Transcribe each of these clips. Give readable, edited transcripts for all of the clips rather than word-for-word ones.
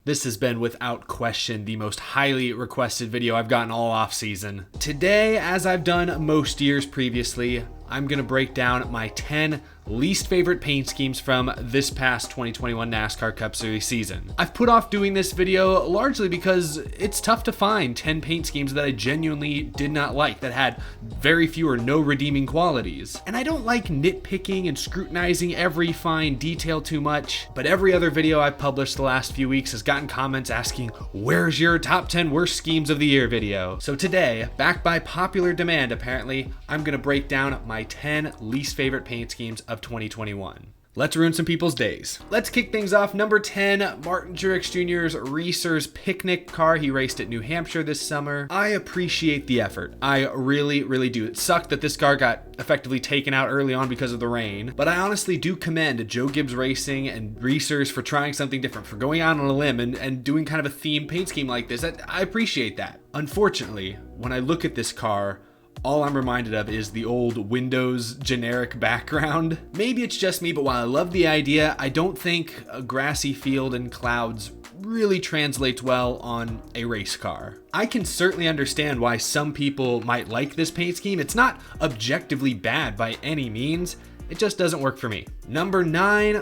This has been without question the most highly requested video I've gotten all off season. Today, as I've done most years previously, I'm gonna break down my 10 least favorite paint schemes from this past 2021 NASCAR Cup Series season. I've put off doing this video largely because it's tough to find 10 paint schemes that I genuinely did not like, that had very few or no redeeming qualities. And I don't like nitpicking and scrutinizing every fine detail too much, but every other video I've published the last few weeks has gotten comments asking, where's your top 10 worst schemes of the year video? So today, backed by popular demand apparently, I'm gonna break down my 10 least favorite paint schemes of 2021. Let's ruin some people's days. Let's kick things off. Number 10, Martin Truex Jr.'s Reese's Picnic car. He raced at New Hampshire this summer. I appreciate the effort. I really, really do. It sucked that this car got effectively taken out early on because of the rain, but I honestly do commend Joe Gibbs Racing and Reese's for trying something different, for going out on a limb and doing kind of a theme paint scheme like this. I appreciate that. Unfortunately, when I look at this car, all I'm reminded of is the old Windows generic background. Maybe it's just me, but while I love the idea, I don't think a grassy field and clouds really translates well on a race car. I can certainly understand why some people might like this paint scheme. It's not objectively bad by any means. It just doesn't work for me. Number 9,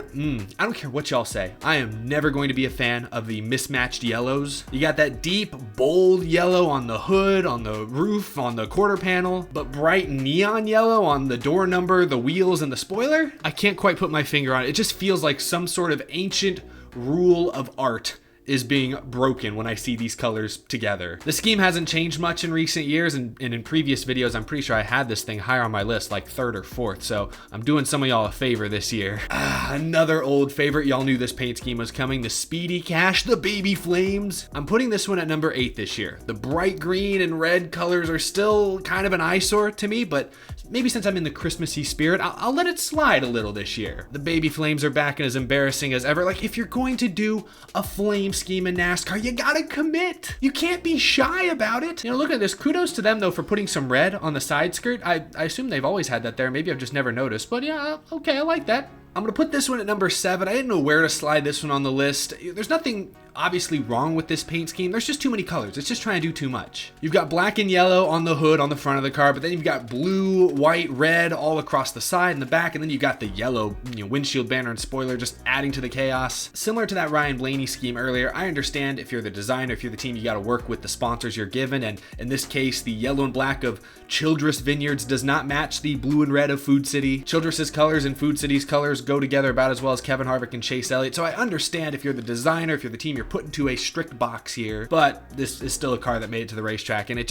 I don't care what y'all say. I am never going to be a fan of the mismatched yellows. You got that deep, bold yellow on the hood, on the roof, on the quarter panel, but bright neon yellow on the door number, the wheels, and the spoiler? I can't quite put my finger on it. It just feels like some sort of ancient rule of art is being broken when I see these colors together. The scheme hasn't changed much in recent years, and in previous videos, I'm pretty sure I had this thing higher on my list, like 3rd or 4th, so I'm doing some of y'all a favor this year. Another old favorite, y'all knew this paint scheme was coming, the Speedy Cash, the Baby Flames. I'm putting this one at number 8 this year. The bright green and red colors are still kind of an eyesore to me, but maybe since I'm in the Christmassy spirit, I'll let it slide a little this year. The Baby Flames are back and as embarrassing as ever. Like, if you're going to do a flame scheme in NASCAR, you gotta commit. You can't be shy about it. You know, look at this. Kudos to them though for putting some red on the side skirt. I assume they've always had that there. Maybe I've just never noticed, but yeah, okay, I like that. I'm gonna put this one at number 7. I didn't know where to slide this one on the list. There's nothing obviously wrong with this paint scheme. There's just too many colors. It's just trying to do too much. You've got black and yellow on the hood on the front of the car, but then you've got blue, white, red all across the side and the back, and then you've got the yellow, windshield banner and spoiler just adding to the chaos. Similar to that Ryan Blaney scheme earlier, I understand if you're the designer, if you're the team, you gotta work with the sponsors you're given, and in this case, the yellow and black of Childress Vineyards does not match the blue and red of Food City. Childress's colors and Food City's colors go together about as well as Kevin Harvick and Chase Elliott, so I understand if you're the designer, if you're the team, you're put into a strict box here, but this is still a car that made it to the racetrack, and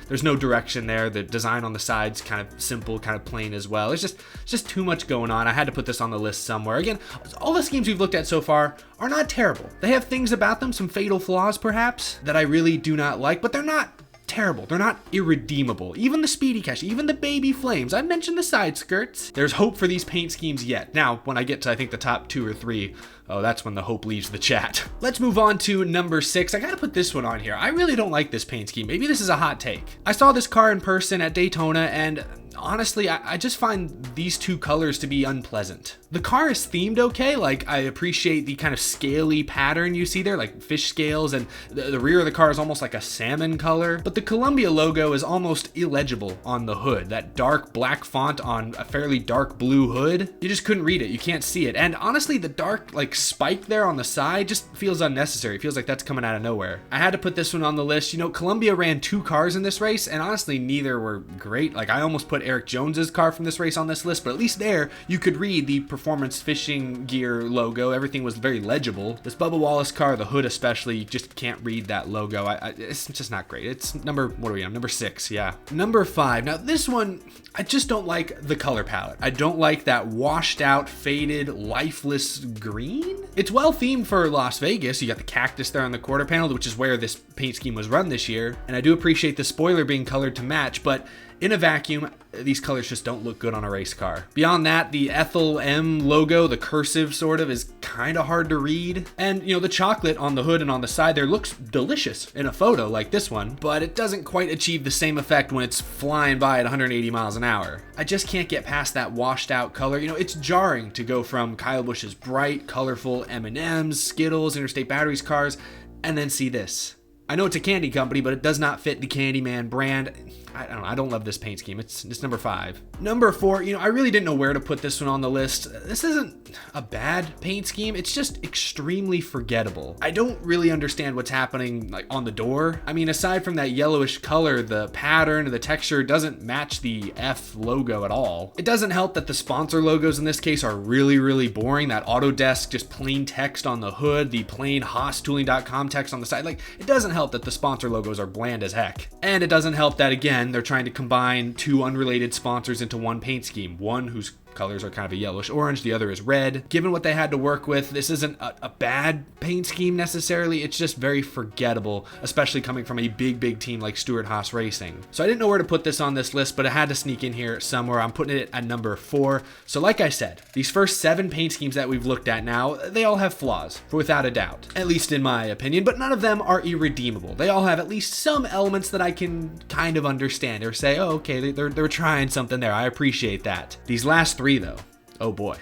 there's no direction there. The design on the side's kind of simple, kind of plain as well. It's just too much going on. I had to put this on the list somewhere. Again, all the schemes we've looked at so far are not terrible. They have things about them, some fatal flaws perhaps, that I really do not like, but they're not terrible. They're not irredeemable. Even the Speedy Cash, even the Baby Flames. I mentioned the side skirts. There's hope for these paint schemes yet. Now, when I get to, I think, the top 2 or 3, that's when the hope leaves the chat. Let's move on to number 6. I gotta put this one on here. I really don't like this paint scheme. Maybe this is a hot take. I saw this car in person at Daytona, and honestly, I just find these two colors to be unpleasant. The car is themed okay. Like, I appreciate the kind of scaly pattern you see there, like fish scales, and the rear of the car is almost like a salmon color. But the Columbia logo is almost illegible on the hood. That dark black font on a fairly dark blue hood, you just couldn't read it. You can't see it. And honestly, the dark like spike there on the side just feels unnecessary. It feels like that's coming out of nowhere. I had to put this one on the list. Columbia ran 2 cars in this race, and honestly, neither were great. Like, I almost put Eric Jones's car from this race on this list, but at least there you could read the Performance Fishing Gear logo. Everything was very legible. This Bubba Wallace car, the hood especially, you just can't read that logo. It's just not great. It's number 6, yeah. Number 5. Now this one, I just don't like the color palette. I don't like that washed out, faded, lifeless green. It's well themed for Las Vegas. You got the cactus there on the quarter panel, which is where this paint scheme was run this year. And I do appreciate the spoiler being colored to match, but in a vacuum, these colors just don't look good on a race car. Beyond that, the Ethel M logo, the cursive sort of, is kind of hard to read. And, the chocolate on the hood and on the side there looks delicious in a photo like this one, but it doesn't quite achieve the same effect when it's flying by at 180 miles an hour. I just can't get past that washed out color. It's jarring to go from Kyle Busch's bright, colorful M&Ms, Skittles, Interstate Batteries cars And then see this. I know it's a candy company, but it does not fit the Candyman brand. I don't know. I don't love this paint scheme. It's NumberFive. NumberFour, I really didn't know where to put this one on the list. This isn't a bad paint scheme. It's just extremely forgettable. I don't really understand what's happening like on the door. I mean, aside from that yellowish color, the pattern, the texture doesn't match the F logo at all. It doesn't help that the sponsor logos in this case are really, really boring. That Autodesk, just plain text on the hood, the plain HaasTooling.com text on the side. Like, it doesn't help that the sponsor logos are bland as heck. And it doesn't help that, again, they're trying to combine two unrelated sponsors into one paint scheme. One whose colors are kind of a yellowish orange, the other is red. Given what they had to work with, this isn't a bad paint scheme necessarily, it's just very forgettable, especially coming from a big team like Stewart Haas Racing. So I didn't know where to put this on this list, but it had to sneak in here somewhere. I'm putting it at number 4. So like I said, these first 7 paint schemes that we've looked at now, they all have flaws, without a doubt, at least in my opinion, but none of them are irredeemable. They all have at least some elements that I can kind of understand or say, oh, okay, they're trying something there. I appreciate that. These last 3 though, oh boy,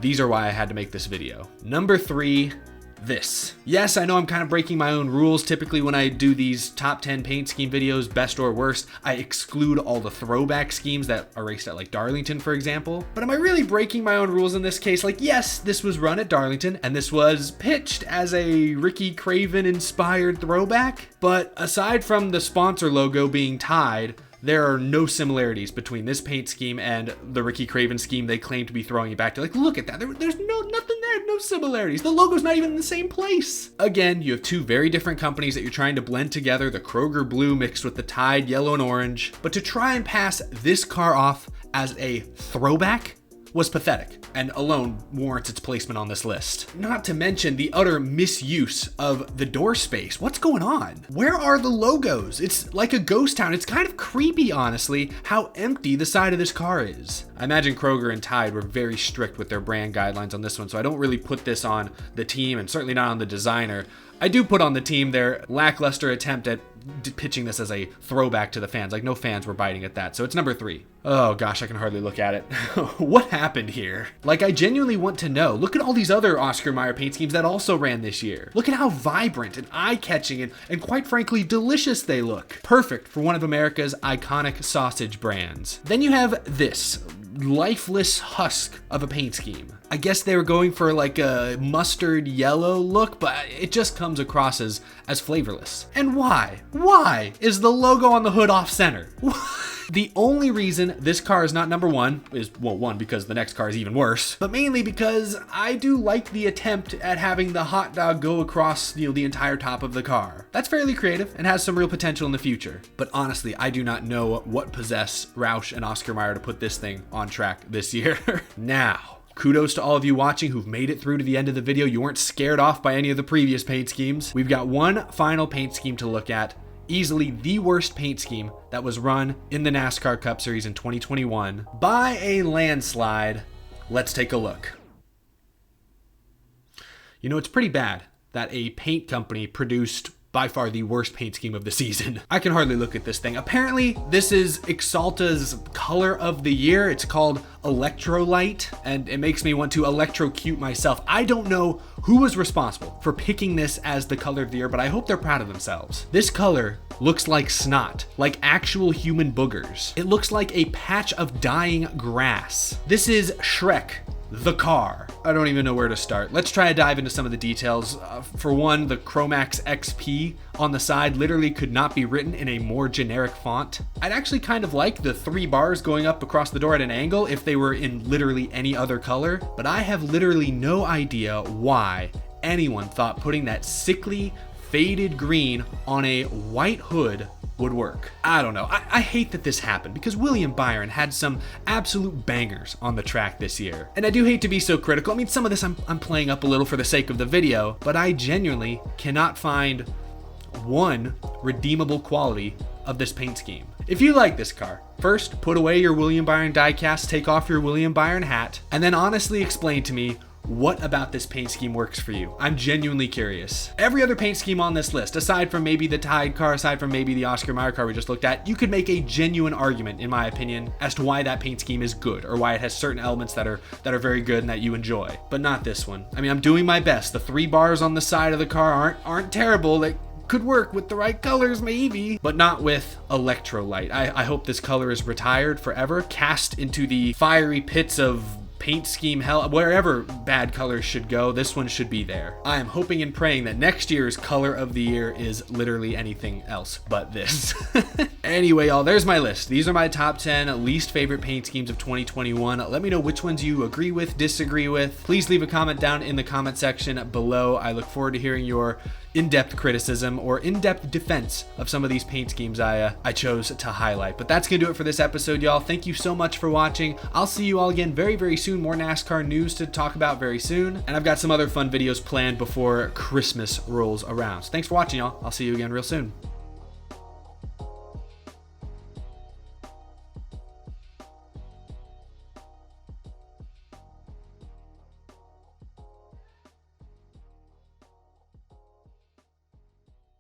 these are why I had to make this video. Number 3, this. Yes, I know I'm kind of breaking my own rules. Typically when I do these top 10 paint scheme videos, best or worst, I exclude all the throwback schemes that are raced at like Darlington, for example. But am I really breaking my own rules in this case? Like, yes, this was run at Darlington and this was pitched as a Ricky Craven inspired throwback. But aside from the sponsor logo being tied, there are no similarities between this paint scheme and the Ricky Craven scheme they claim to be throwing it back to. Like, look at that. There's nothing there, no similarities. The logo's not even in the same place. Again, you have 2 very different companies that you're trying to blend together, the Kroger blue mixed with the Tide yellow and orange. But to try and pass this car off as a throwback was pathetic and alone warrants its placement on this list. Not to mention the utter misuse of the door space. What's going on? Where are the logos? It's like a ghost town. It's kind of creepy, honestly, how empty the side of this car is. I imagine Kroger and Tide were very strict with their brand guidelines on this one, so I don't really put this on the team and certainly not on the designer. I do put on the team their lackluster attempt at pitching this as a throwback to the fans. Like, no fans were biting at that. So it's number 3. Oh gosh, I can hardly look at it. What happened here? Like, I genuinely want to know. Look at all these other Oscar Mayer paint schemes that also ran this year. Look at how vibrant and eye-catching and quite frankly delicious they look. Perfect for one of America's iconic sausage brands. Then you have this lifeless husk of a paint scheme. I guess they were going for like a mustard yellow look, but it just comes across as flavorless. And why? Why is the logo on the hood off center? The only reason this car is not number 1 is, well, 1, because the next car is even worse, but mainly because I do like the attempt at having the hot dog go across, the entire top of the car. That's fairly creative and has some real potential in the future. But honestly, I do not know what possessed Roush and Oscar Mayer to put this thing on track this year. Now, kudos to all of you watching who've made it through to the end of the video. You weren't scared off by any of the previous paint schemes. We've got one final paint scheme to look at. Easily the worst paint scheme that was run in the NASCAR Cup Series in 2021 by a landslide. Let's take a look. It's pretty bad that a paint company produced by far the worst paint scheme of the season. I can hardly look at this thing. Apparently, this is Axalta's color of the year. It's called Electrolyte, and it makes me want to electrocute myself. I don't know who was responsible for picking this as the color of the year, but I hope they're proud of themselves. This color looks like snot, like actual human boogers. It looks like a patch of dying grass. This is Shrek, the car. I don't even know where to start. Let's try to dive into some of the details. For one, the Chromax XP on the side literally could not be written in a more generic font. I'd actually kind of like the 3 bars going up across the door at an angle if they were in literally any other color, but I have literally no idea why anyone thought putting that sickly, faded green on a white hood would work. I don't know. I hate that this happened because William Byron had some absolute bangers on the track this year. And I do hate to be so critical. I mean, some of this I'm playing up a little for the sake of the video, but I genuinely cannot find one redeemable quality of this paint scheme. If you like this car, first put away your William Byron diecast, take off your William Byron hat, and then honestly explain to me what about this paint scheme works for you? I'm genuinely curious. Every other paint scheme on this list, aside from maybe the Tide car, aside from maybe the Oscar Mayer car we just looked at, you could make a genuine argument, in my opinion, as to why that paint scheme is good, or why it has certain elements that are very good and that you enjoy. But not this one. I mean, I'm doing my best. The 3 bars on the side of the car aren't terrible. They could work with the right colors maybe, but not with electrolyte. I hope this color is retired forever, cast into the fiery pits of paint scheme hell. Wherever bad colors should go, this one should be there. I am hoping and praying that next year's color of the year is literally anything else but this. Anyway, y'all, there's my list. These are my top 10 least favorite paint schemes of 2021. Let me know which ones you agree with, disagree with. Please leave a comment down in the comment section below. I look forward to hearing your in-depth criticism or in-depth defense of some of these paint schemes I chose to highlight. But that's gonna do it for this episode, y'all. Thank you so much for watching. I'll see you all again very, very soon. More NASCAR news to talk about very soon. And I've got some other fun videos planned before Christmas rolls around. So thanks for watching, y'all. I'll see you again real soon.